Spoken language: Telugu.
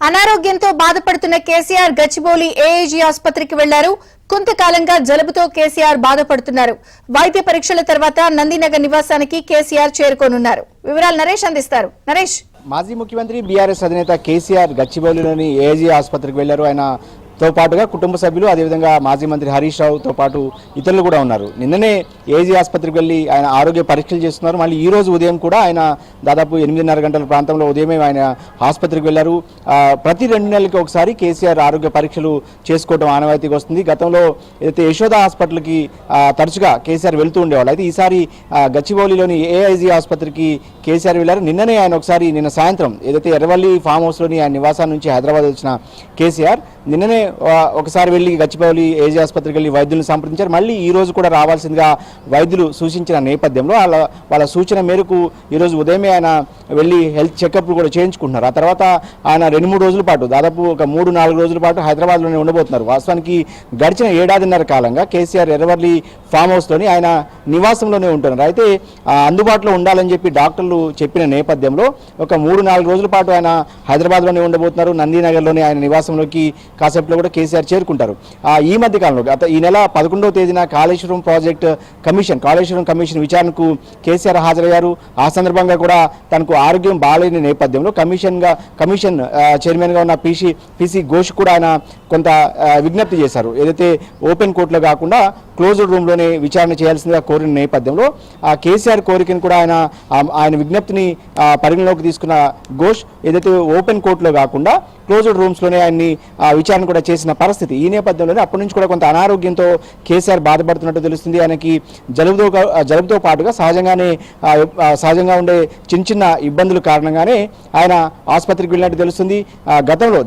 అనారోగ్యంతో బాధపడుతున్న కేసీఆర్ గచ్చిబౌలి ఏఐజీ ఆసుపత్రికి వెళ్లారు. కొంతకాలంగా జలుబుతో కేసీఆర్ బాధపడుతున్నారు. వైద్య పరీక్షల తర్వాత నందినగర్ నివాసానికి కేసీఆర్ చేరుకోనున్నారు. వివరాలు నరేష్ అందిస్తారు. నరేష్, మాజీ ముఖ్యమంత్రి బీఆర్ఎస్ అధినేత కేసీఆర్ గచ్చిబౌలిలోని ఏఐజీ ఆసుపత్రికి వెళ్లారు. ఆయనతో పాటుగా కుటుంబ సభ్యులు, అదేవిధంగా మాజీ మంత్రి హరీష్ రావుతో పాటు ఇతరులు కూడా ఉన్నారు. నిన్ననే ఏఐజీ ఆసుపత్రికి వెళ్లి ఆయన ఆరోగ్య పరీక్షలు చేస్తున్నారు. మళ్ళీ ఈ రోజు ఉదయం కూడా ఆయన దాదాపు 8:30 గంటల ప్రాంతంలో ఉదయమే ఆయన ఆసుపత్రికి వెళ్లారు. ప్రతి 2 నెలలకి ఒకసారి కేసీఆర్ ఆరోగ్య పరీక్షలు చేసుకోవడం ఆనవాయితీగా వస్తుంది. గతంలో ఏదైతే యశోద హాస్పిటల్కి తరచుగా కేసీఆర్ వెళ్తూ ఉండేవాళ్ళు. అయితే ఈసారి గచ్చిబౌలిలోని ఏఐజీ ఆసుపత్రికి కేసీఆర్ వెళ్లారు. నిన్ననే ఆయన ఒకసారి నిన్న సాయంత్రం ఏదైతే ఎర్రవల్లి ఫామ్ హౌస్లోని ఆయన నివాసాన్ని నుంచి హైదరాబాద్ వచ్చిన కేసీఆర్ నిన్ననే ఒకసారి వెళ్ళి గచ్చిబౌలి ఏజీ ఆసుపత్రికి వెళ్ళి వైద్యులను సంప్రదించారు. మళ్ళీ ఈ రోజు కూడా రావాల్సిందిగా వైద్యులు సూచించిన నేపథ్యంలో వాళ్ళ సూచన మేరకు ఈరోజు ఉదయమే ఆయన వెళ్ళి హెల్త్ చెకప్లు కూడా చేయించుకుంటున్నారు. ఆ తర్వాత ఆయన 2-3 రోజుల పాటు, దాదాపు ఒక 3-4 రోజుల పాటు హైదరాబాద్లోనే ఉండబోతున్నారు. వాస్తవానికి గడిచిన 7.5 కాలంగా కేసీఆర్ ఎర్రవల్లి ఫామ్ హౌస్లోని ఆయన నివాసంలోనే ఉంటున్నారు. అయితే అందుబాటులో ఉండాలని చెప్పి డాక్టర్లు చెప్పిన నేపథ్యంలో ఒక 3-4 రోజుల పాటు ఆయన హైదరాబాద్లోనే ఉండబోతున్నారు. నందినగర్లోని ఆయన నివాసంలోకి కాసేపులో కూడా కేసీఆర్ చేరుకుంటారు. ఈ మధ్య కాలంలో ఈ నెల 11వ తేదీన కాళేశ్వరం కమిషన్ విచారణకు కేసీఆర్ హాజరయ్యారు. ఆ సందర్భంగా కూడా తనకు ఆరోగ్యం బాగాలేని నేపథ్యంలో కమిషన్ చైర్మన్గా ఉన్న పిసి ఘోష్ కూడా ఆయన కొంత విజ్ఞప్తి చేశారు. ఏదైతే ఓపెన్ కోర్టులో కాకుండా క్లోజ్డ్ రూమ్లోనే విచారణ చేయాల్సిందిగా కోరిన నేపథ్యంలో ఆ కేసీఆర్ కోరికను కూడా ఆయన విజ్ఞప్తిని పరిగణలోకి తీసుకున్న ఘోష్ ఏదైతే ఓపెన్ కోర్టులో కాకుండా క్లోజ్డ్ రూమ్స్లోనే ఆయన్ని విచారణ కూడా చేసిన పరిస్థితి. ఈ నేపథ్యంలోనే అప్పటి నుంచి కూడా కొంత అనారోగ్యంతో కేసీఆర్ బాధపడుతున్నట్టు తెలుస్తుంది. ఆయనకి జలుబుతో పాటుగా సహజంగా ఉండే చిన్న ఇబ్బందుల కారణంగానే ఆయన ఆసుపత్రికి వెళ్ళినట్టు తెలుస్తుంది. గతంలో